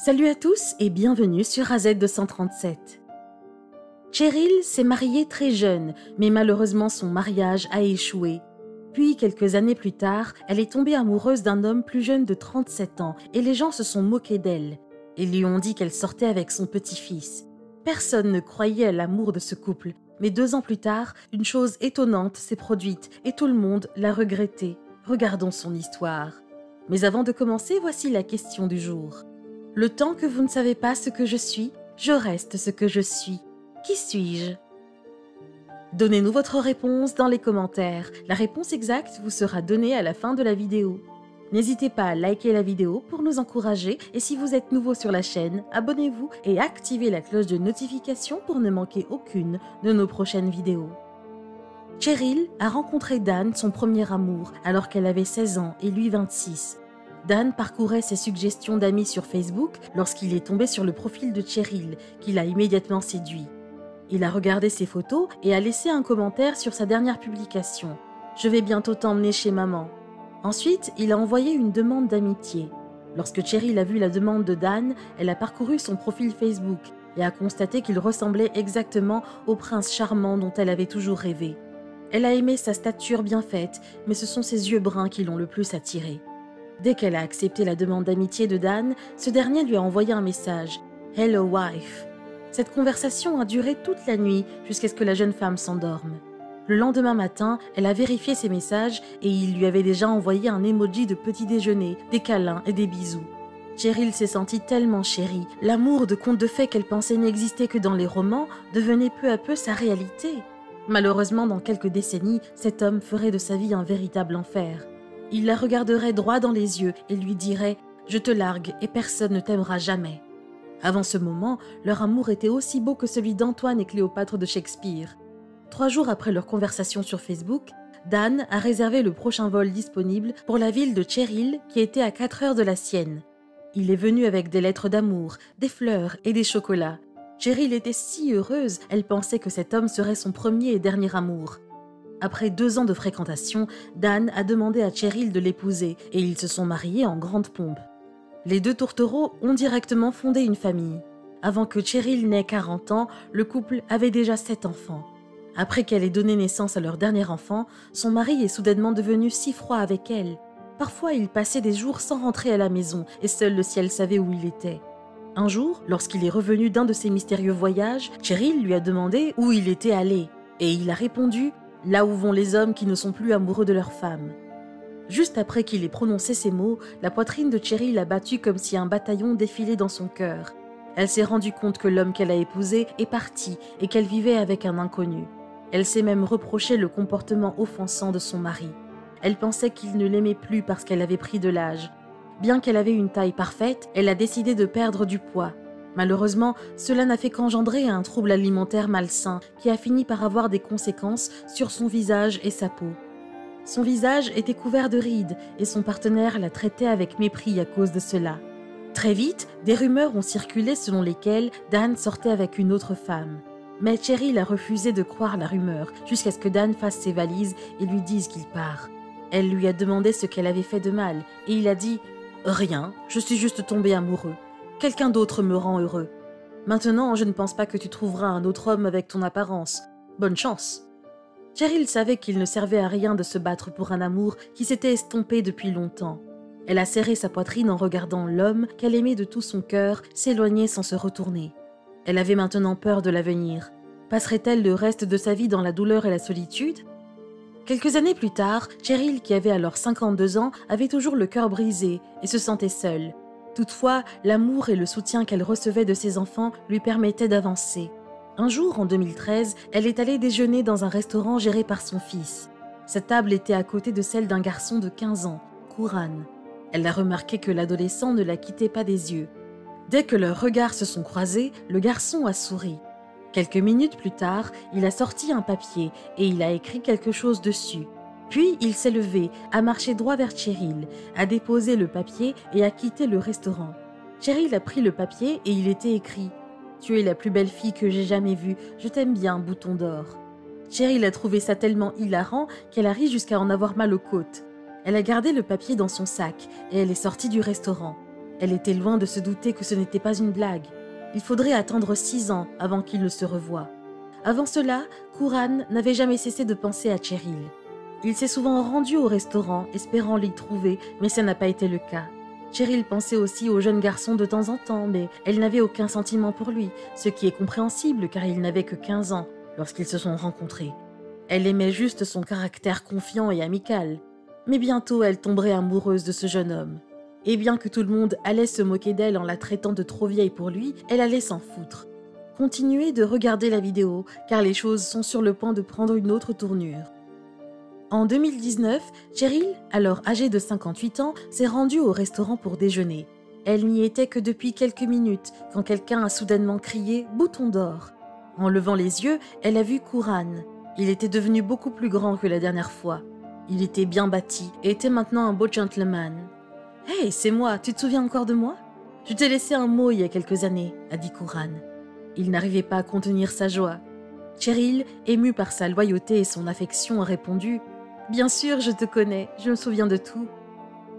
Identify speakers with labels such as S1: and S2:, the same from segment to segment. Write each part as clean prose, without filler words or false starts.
S1: Salut à tous et bienvenue sur AZ237. Cheryl s'est mariée très jeune, mais malheureusement son mariage a échoué. Puis, quelques années plus tard, elle est tombée amoureuse d'un homme plus jeune de 37 ans et les gens se sont moqués d'elle. Ils lui ont dit qu'elle sortait avec son petit-fils. Personne ne croyait à l'amour de ce couple, mais 2 ans plus tard, une chose étonnante s'est produite et tout le monde l'a regretté. Regardons son histoire. Mais avant de commencer, voici la question du jour. Le temps que vous ne savez pas ce que je reste ce que je suis. Qui suis-je? Donnez-nous votre réponse dans les commentaires. La réponse exacte vous sera donnée à la fin de la vidéo. N'hésitez pas à liker la vidéo pour nous encourager et si vous êtes nouveau sur la chaîne, abonnez-vous et activez la cloche de notification pour ne manquer aucune de nos prochaines vidéos. Cheryl a rencontré Dan, son premier amour, alors qu'elle avait 16 ans et lui 26. Dan parcourait ses suggestions d'amis sur Facebook lorsqu'il est tombé sur le profil de Cheryl, qui l'a immédiatement séduit. Il a regardé ses photos et a laissé un commentaire sur sa dernière publication. « Je vais bientôt t'emmener chez maman ». Ensuite, il a envoyé une demande d'amitié. Lorsque Cheryl a vu la demande de Dan, elle a parcouru son profil Facebook et a constaté qu'il ressemblait exactement au prince charmant dont elle avait toujours rêvé. Elle a aimé sa stature bien faite, mais ce sont ses yeux bruns qui l'ont le plus attirée. Dès qu'elle a accepté la demande d'amitié de Dan, ce dernier lui a envoyé un message « Hello wife ». Cette conversation a duré toute la nuit jusqu'à ce que la jeune femme s'endorme. Le lendemain matin, elle a vérifié ses messages et il lui avait déjà envoyé un emoji de petit déjeuner, des câlins et des bisous. Cheryl s'est sentie tellement chérie. L'amour de conte de fées qu'elle pensait n'exister que dans les romans devenait peu à peu sa réalité. Malheureusement, dans quelques décennies, cet homme ferait de sa vie un véritable enfer. Il la regarderait droit dans les yeux et lui dirait « Je te largue et personne ne t'aimera jamais ». Avant ce moment, leur amour était aussi beau que celui d'Antoine et Cléopâtre de Shakespeare. 3 jours après leur conversation sur Facebook, Dan a réservé le prochain vol disponible pour la ville de Cheryl qui était à 4 heures de la sienne. Il est venu avec des lettres d'amour, des fleurs et des chocolats. Cheryl était si heureuse, elle pensait que cet homme serait son premier et dernier amour. Après 2 ans de fréquentation, Dan a demandé à Cheryl de l'épouser et ils se sont mariés en grande pompe. Les 2 tourtereaux ont directement fondé une famille. Avant que Cheryl n'ait 40 ans, le couple avait déjà 7 enfants. Après qu'elle ait donné naissance à leur dernier enfant, son mari est soudainement devenu si froid avec elle. Parfois, il passait des jours sans rentrer à la maison et seul le ciel savait où il était. Un jour, lorsqu'il est revenu d'un de ses mystérieux voyages, Cheryl lui a demandé où il était allé. Et il a répondu « Là où vont les hommes qui ne sont plus amoureux de leurs femmes ». Juste après qu'il ait prononcé ces mots, la poitrine de Cheryl a battu comme si un bataillon défilait dans son cœur. Elle s'est rendue compte que l'homme qu'elle a épousé est parti et qu'elle vivait avec un inconnu. Elle s'est même reproché le comportement offensant de son mari. Elle pensait qu'il ne l'aimait plus parce qu'elle avait pris de l'âge. Bien qu'elle avait une taille parfaite, elle a décidé de perdre du poids. Malheureusement, cela n'a fait qu'engendrer un trouble alimentaire malsain qui a fini par avoir des conséquences sur son visage et sa peau. Son visage était couvert de rides et son partenaire la traitait avec mépris à cause de cela. Très vite, des rumeurs ont circulé selon lesquelles Dan sortait avec une autre femme. Mais Cheryl a refusé de croire la rumeur jusqu'à ce que Dan fasse ses valises et lui dise qu'il part. Elle lui a demandé ce qu'elle avait fait de mal et il a dit « Rien, je suis juste tombé amoureux. Quelqu'un d'autre me rend heureux. Maintenant, je ne pense pas que tu trouveras un autre homme avec ton apparence. Bonne chance !» Cheryl savait qu'il ne servait à rien de se battre pour un amour qui s'était estompé depuis longtemps. Elle a serré sa poitrine en regardant l'homme qu'elle aimait de tout son cœur s'éloigner sans se retourner. Elle avait maintenant peur de l'avenir. Passerait-elle le reste de sa vie dans la douleur et la solitude? Quelques années plus tard, Cheryl, qui avait alors 52 ans, avait toujours le cœur brisé et se sentait seule. Toutefois, l'amour et le soutien qu'elle recevait de ses enfants lui permettaient d'avancer. Un jour, en 2013, elle est allée déjeuner dans un restaurant géré par son fils. Sa table était à côté de celle d'un garçon de 15 ans, Kouran. Elle a remarqué que l'adolescent ne la quittait pas des yeux. Dès que leurs regards se sont croisés, le garçon a souri. Quelques minutes plus tard, il a sorti un papier et il a écrit quelque chose dessus. Puis, il s'est levé, a marché droit vers Cheryl, a déposé le papier et a quitté le restaurant. Cheryl a pris le papier et il était écrit « Tu es la plus belle fille que j'ai jamais vue, je t'aime bien, bouton d'or ». Cheryl a trouvé ça tellement hilarant qu'elle a ri jusqu'à en avoir mal aux côtes. Elle a gardé le papier dans son sac et elle est sortie du restaurant. Elle était loin de se douter que ce n'était pas une blague. Il faudrait attendre 6 ans avant qu'ils ne se revoient. Avant cela, Kooran n'avait jamais cessé de penser à Cheryl. Il s'est souvent rendu au restaurant, espérant l'y trouver, mais ça n'a pas été le cas. Cheryl pensait aussi au jeune garçon de temps en temps, mais elle n'avait aucun sentiment pour lui, ce qui est compréhensible car il n'avait que 15 ans lorsqu'ils se sont rencontrés. Elle aimait juste son caractère confiant et amical. Mais bientôt, elle tomberait amoureuse de ce jeune homme. Et bien que tout le monde allait se moquer d'elle en la traitant de trop vieille pour lui, elle allait s'en foutre. Continuez de regarder la vidéo, car les choses sont sur le point de prendre une autre tournure. En 2019, Cheryl, alors âgée de 58 ans, s'est rendue au restaurant pour déjeuner. Elle n'y était que depuis quelques minutes, quand quelqu'un a soudainement crié « Bouton d'or ». En levant les yeux, elle a vu Kooran. Il était devenu beaucoup plus grand que la dernière fois. Il était bien bâti et était maintenant un beau gentleman. « Hey, c'est moi, tu te souviens encore de moi ? Je t'ai laissé un mot il y a quelques années, » a dit Kooran. Il n'arrivait pas à contenir sa joie. Cheryl, émue par sa loyauté et son affection, a répondu « Bien sûr, je te connais, je me souviens de tout. »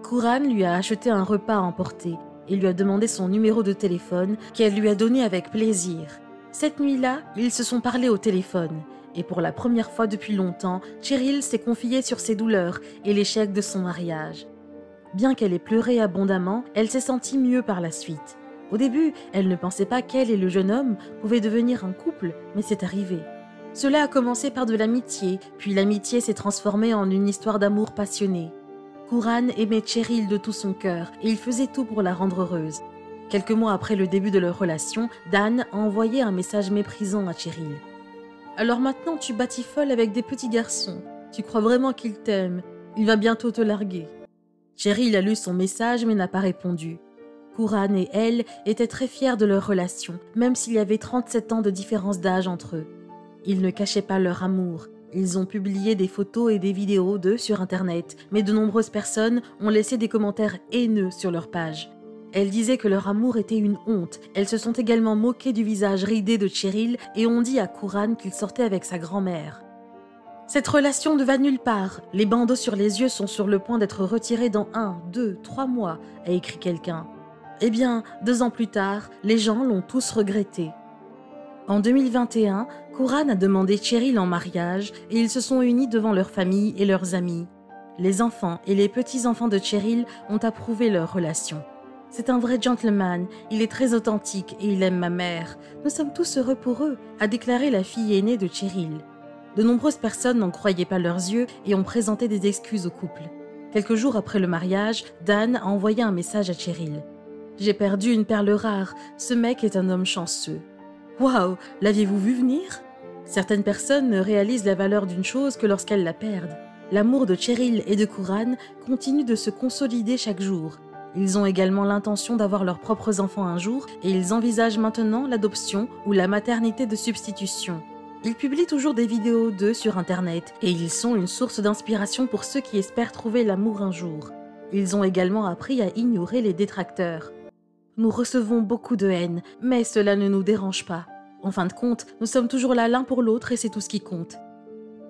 S1: Kooran lui a acheté un repas à emporter et lui a demandé son numéro de téléphone qu'elle lui a donné avec plaisir. Cette nuit-là, ils se sont parlé au téléphone. Et pour la première fois depuis longtemps, Cheryl s'est confiée sur ses douleurs et l'échec de son mariage. Bien qu'elle ait pleuré abondamment, elle s'est sentie mieux par la suite. Au début, elle ne pensait pas qu'elle et le jeune homme pouvaient devenir un couple, mais c'est arrivé. Cela a commencé par de l'amitié, puis l'amitié s'est transformée en une histoire d'amour passionné. Kooran aimait Cheryl de tout son cœur et il faisait tout pour la rendre heureuse. Quelques mois après le début de leur relation, Dan a envoyé un message méprisant à Cheryl. « Alors maintenant tu batifoles avec des petits garçons. Tu crois vraiment qu'il t'aime. Il va bientôt te larguer. » Cheryl a lu son message mais n'a pas répondu. Kooran et elle étaient très fiers de leur relation, même s'il y avait 37 ans de différence d'âge entre eux. Ils ne cachaient pas leur amour. Ils ont publié des photos et des vidéos d'eux sur Internet, mais de nombreuses personnes ont laissé des commentaires haineux sur leur page. Elles disaient que leur amour était une honte. Elles se sont également moquées du visage ridé de Cheryl et ont dit à Kooran qu'il sortait avec sa grand-mère. « Cette relation ne va nulle part. Les bandeaux sur les yeux sont sur le point d'être retirés dans 1, 2, 3 mois, a écrit quelqu'un. Eh bien, 2 ans plus tard, les gens l'ont tous regretté. En 2021, Kooran a demandé Cheryl en mariage et ils se sont unis devant leur famille et leurs amis. Les enfants et les petits-enfants de Cheryl ont approuvé leur relation. C'est un vrai gentleman, il est très authentique et il aime ma mère. Nous sommes tous heureux pour eux, a déclaré la fille aînée de Cheryl. De nombreuses personnes n'en croyaient pas leurs yeux et ont présenté des excuses au couple. Quelques jours après le mariage, Dan a envoyé un message à Cheryl. « J'ai perdu une perle rare, ce mec est un homme chanceux. » Waouh, l'aviez-vous vu venir? Certaines personnes ne réalisent la valeur d'une chose que lorsqu'elles la perdent. L'amour de Cheryl et de Kooran continue de se consolider chaque jour. Ils ont également l'intention d'avoir leurs propres enfants un jour et ils envisagent maintenant l'adoption ou la maternité de substitution. Ils publient toujours des vidéos d'eux sur Internet et ils sont une source d'inspiration pour ceux qui espèrent trouver l'amour un jour. Ils ont également appris à ignorer les détracteurs. Nous recevons beaucoup de haine, mais cela ne nous dérange pas. En fin de compte, nous sommes toujours là l'un pour l'autre et c'est tout ce qui compte.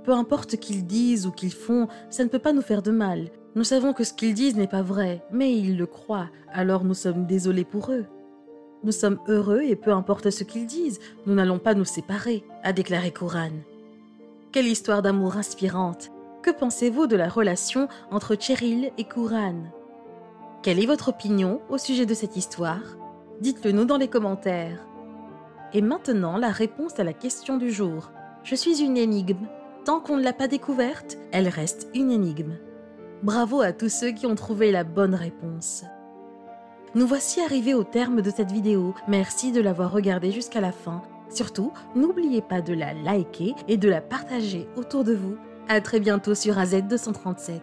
S1: Peu importe qu'ils disent ou qu'ils font, ça ne peut pas nous faire de mal. Nous savons que ce qu'ils disent n'est pas vrai, mais ils le croient, alors nous sommes désolés pour eux. Nous sommes heureux et peu importe ce qu'ils disent, nous n'allons pas nous séparer, a déclaré Kooran. Quelle histoire d'amour inspirante! Que pensez-vous de la relation entre Cheryl et Kooran? Quelle est votre opinion au sujet de cette histoire? Dites-le nous dans les commentaires. Et maintenant, la réponse à la question du jour. Je suis une énigme. Tant qu'on ne l'a pas découverte, elle reste une énigme. Bravo à tous ceux qui ont trouvé la bonne réponse. Nous voici arrivés au terme de cette vidéo. Merci de l'avoir regardée jusqu'à la fin. Surtout, n'oubliez pas de la liker et de la partager autour de vous. À très bientôt sur AZ237.